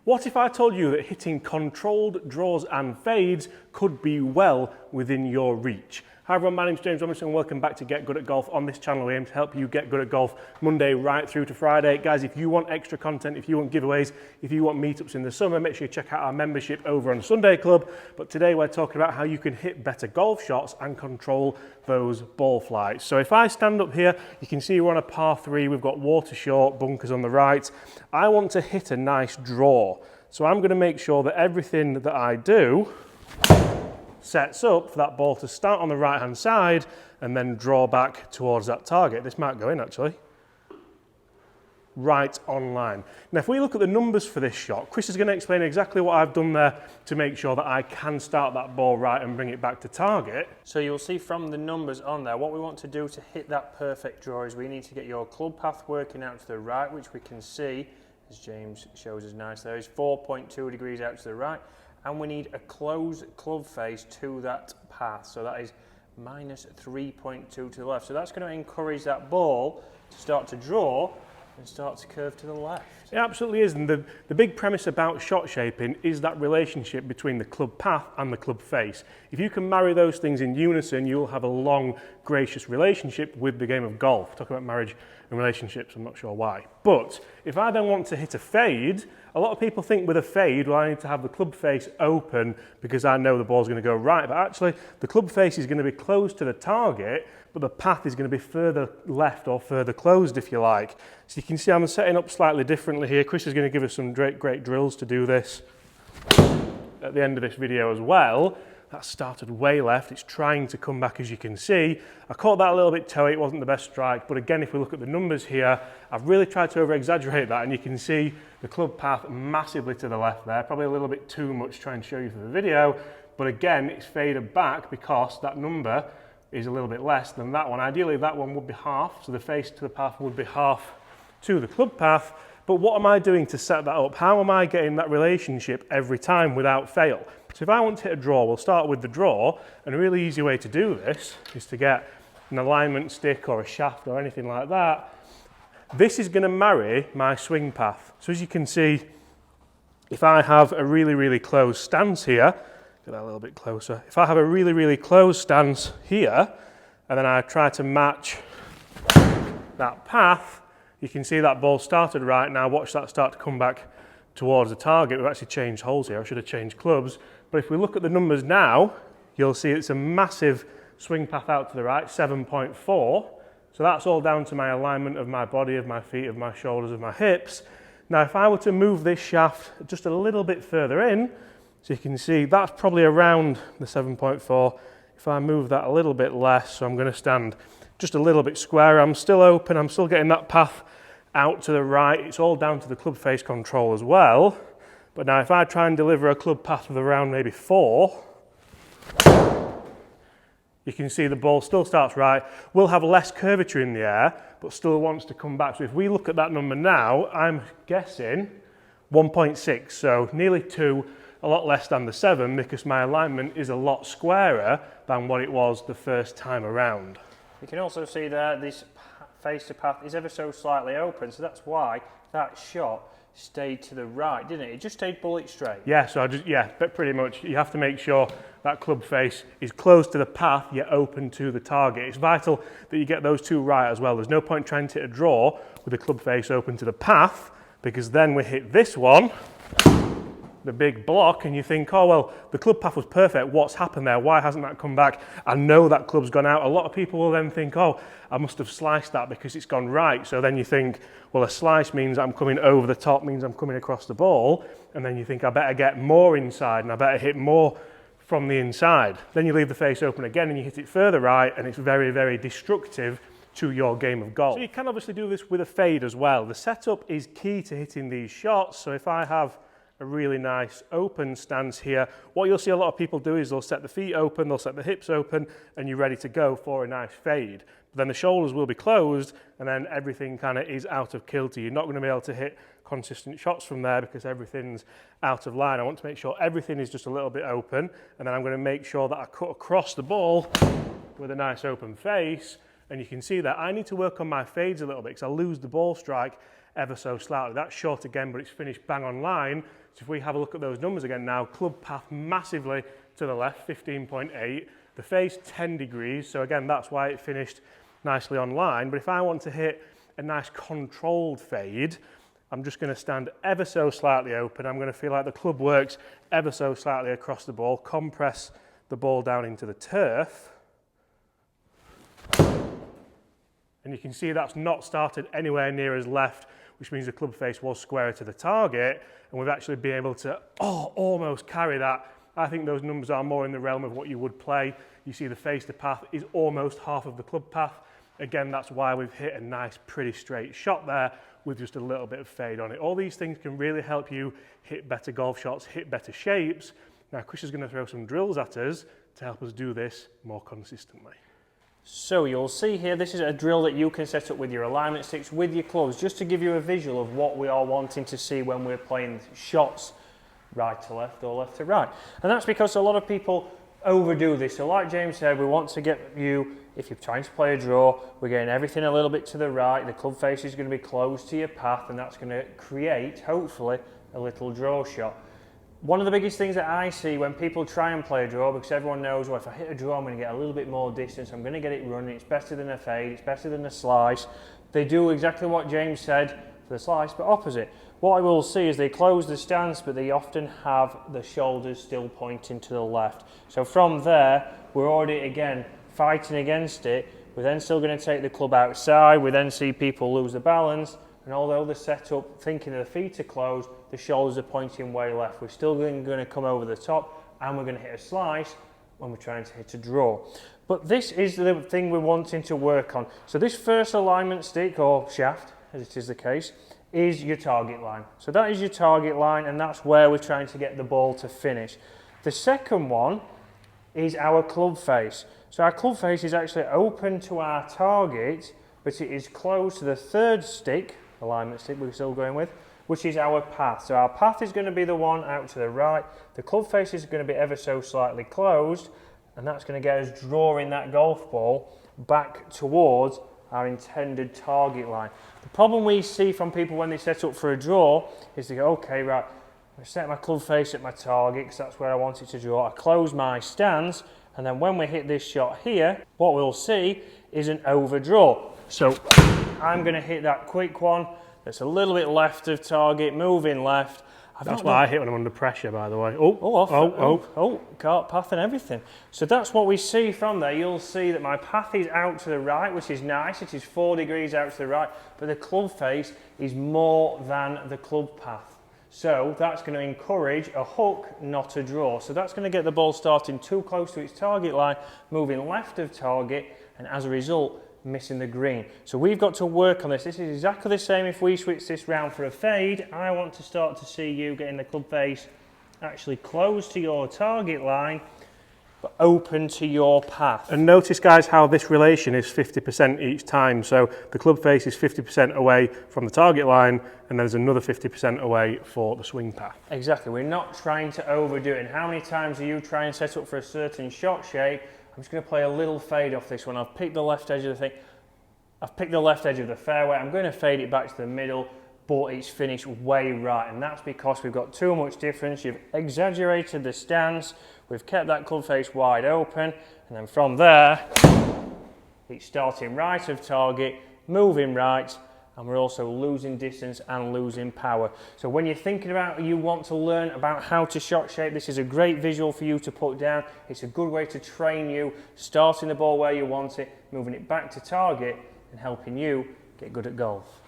What if I told you that hitting controlled draws and fades could be well within your reach? Hi everyone, my name's James Robinson and welcome back to Get Good at Golf. On this channel we aim to help you get good at golf Monday right through to Friday. Guys, if you want extra content, if you want giveaways, if you want meetups in the summer, make sure you check out our membership over on Sunday Club. But today we're talking about how you can hit better golf shots and control those ball flights. So if I stand up here, you can see we're on a par 3, we've got water short, bunkers on the right. I want to hit a nice draw. So I'm going to make sure that everything that I do sets up for that ball to start on the right hand side and then draw back towards that target. This might go in actually. Right on line. Now if we look at the numbers for this shot, Chris is going to explain exactly what I've done there to make sure that I can start that ball right and bring it back to target. So you'll see from the numbers on there, what we want to do to hit that perfect draw is we need to get your club path working out to the right, which we can see, as James shows us nice there, is 4.2 degrees out to the right. And we need a closed club face to that path, so that is minus 3.2 to the left. So that's going to encourage that ball to start to draw and start to curve to the left. It absolutely is, and the big premise about shot shaping is that relationship between the club path and the club face. If you can marry those things in unison, you'll have a long, gracious relationship with the game of golf. Talking about marriage and relationships, I'm not sure why. But if I then want to hit a fade, a lot of people think with a fade, well, I need to have the club face open because I know the ball's going to go right. But actually, the club face is going to be close to the target, but the path is going to be further left or further closed, if you like. So you can see I'm setting up slightly differently here. Chris is going to give us some great drills to do this at the end of this video as well. That started way left. It's trying to come back, as you can see. I caught that a little bit toey. It wasn't the best strike. But again, if we look at the numbers here, I've really tried to over-exaggerate that. And you can see the club path massively to the left there. Probably a little bit too much trying to show you for the video. But again, it's faded back because that number is a little bit less than that one. Ideally, that one would be half. So the face to the path would be half to the club path. But what am I doing to set that up? How am I getting that relationship every time without fail? So if I want to hit a draw, we'll start with the draw, and a really easy way to do this is to get an alignment stick or a shaft or anything like that. This is going to marry my swing path. So as you can see, if I have a really close stance here, get that a little bit closer. If I have a really close stance here, and then I try to match that path, you can see that ball started right. Now watch that start to come back towards the target. We've actually changed holes here. I should have changed clubs. But if we look at the numbers now, you'll see it's a massive swing path out to the right, 7.4. So that's all down to my alignment of my body, of my feet, of my shoulders, of my hips. Now, if I were to move this shaft just a little bit further in, so you can see that's probably around the 7.4. If I move that a little bit less, so I'm going to stand just a little bit square, I'm still open, I'm still getting that path out to the right. It's all down to the club face control as well. But now if I try and deliver a club path of around maybe 4, you can see the ball still starts right, will have less curvature in the air, but still wants to come back. So if we look at that number now, I'm guessing 1.6, so nearly 2, a lot less than the 7, because my alignment is a lot squarer than what it was the first time around. You can also see there this face to path is ever so slightly open, so that's why that shot stayed to the right, didn't it? It just stayed bullet straight. Yeah, so but pretty much you have to make sure that club face is close to the path yet open to the target. It's vital that you get those two right as well. There's no point trying to hit a draw with the club face open to the path, because then we hit this one, the big block, and you think, oh well, the club path was perfect, what's happened there, why hasn't that come back? I know that club's gone out. A lot of people will then think, oh, I must have sliced that because it's gone right. So then you think, well, a slice means I'm coming over the top, means I'm coming across the ball, and then you think I better get more inside and I better hit more from the inside. Then you leave the face open again and you hit it further right, and it's very destructive to your game of golf. So you can obviously do this with a fade as well. The setup is key to hitting these shots. So if I have a really nice open stance here, what you'll see a lot of people do is they'll set the feet open, they'll set the hips open, and you're ready to go for a nice fade. But then the shoulders will be closed, and then everything kind of is out of kilter. You're not going to be able to hit consistent shots from there because everything's out of line. I want to make sure everything is just a little bit open, and then I'm going to make sure that I cut across the ball with a nice open face. And you can see that I need to work on my fades a little bit because I lose the ball strike ever so slightly. That's short again, but it's finished bang on line. So if we have a look at those numbers again now, club path massively to the left, 15.8. The face 10 degrees, so again, that's why it finished nicely on line. But if I want to hit a nice controlled fade, I'm just going to stand ever so slightly open. I'm going to feel like the club works ever so slightly across the ball, compress the ball down into the turf. And you can see that's not started anywhere near as left, which means the club face was squarer to the target, and we've actually been able to almost carry that. I think those numbers are more in the realm of what you would play. You see the face to path is almost half of the club path. Again, that's why we've hit a nice, pretty straight shot there with just a little bit of fade on it. All these things can really help you hit better golf shots, hit better shapes. Now, Chris is going to throw some drills at us to help us do this more consistently. So you'll see here, this is a drill that you can set up with your alignment sticks, with your clubs, just to give you a visual of what we are wanting to see when we're playing shots right to left or left to right. And that's because a lot of people overdo this. So like James said, we want to get you, if you're trying to play a draw, we're getting everything a little bit to the right, the club face is going to be close to your path, and that's going to create, hopefully, a little draw shot. One of the biggest things that I see when people try and play a draw, because everyone knows, well, if I hit a draw, I'm going to get a little bit more distance, I'm going to get it running, it's better than a fade, it's better than a slice. They do exactly what James said for the slice, but opposite. What I will see is they close the stance, but they often have the shoulders still pointing to the left. So from there, we're already, again, fighting against it. We're then still going to take the club outside. We then see people lose the balance. And although the setup, thinking the feet are closed, the shoulders are pointing way left. We're still going to come over the top, and we're going to hit a slice when we're trying to hit a draw. But this is the thing we're wanting to work on. So this first alignment stick, or shaft, as it is the case, is your target line. So that is your target line, and that's where we're trying to get the ball to finish. The second one is our club face. So our club face is actually open to our target, but it is close to the third stick, alignment stick we're still going with, which is our path. So our path is going to be the one out to the right. The club face is going to be ever so slightly closed, and that's going to get us drawing that golf ball back towards our intended target line. The problem we see from people when they set up for a draw is they go, okay, right, I set my club face at my target because that's where I want it to draw. I close my stance, and then when we hit this shot here, what we'll see is an overdraw. So I'm going to hit that quick one that's a little bit left of target, moving left. That's why I hit when I'm under pressure, by the way. Cart path and everything. So that's what we see from there. You'll see that my path is out to the right, which is nice. It is 4 degrees out to the right, but the club face is more than the club path. So that's going to encourage a hook, not a draw. So that's going to get the ball starting too close to its target line, moving left of target, and as a result, missing the green. So we've got to work on this. This is exactly the same if we switch this round for a fade. I want to start to see you getting the club face actually close to your target line, but open to your path. And notice, guys, how this relation is 50% each time. So the club face is 50% away from the target line, and there's another 50% away for the swing path. Exactly. We're not trying to overdo it. And how many times are you trying to set up for a certain shot shape? I'm just going to play a little fade off this one. I've picked the left edge of the thing. I've picked the left edge of the fairway. I'm going to fade it back to the middle, but it's finished way right. And that's because we've got too much difference. You've exaggerated the stance. We've kept that club face wide open. And then from there, it's starting right of target, moving right, and we're also losing distance and losing power. So when you're thinking about, you want to learn about how to shot shape, this is a great visual for you to put down. It's a good way to train you, starting the ball where you want it, moving it back to target, and helping you get good at golf.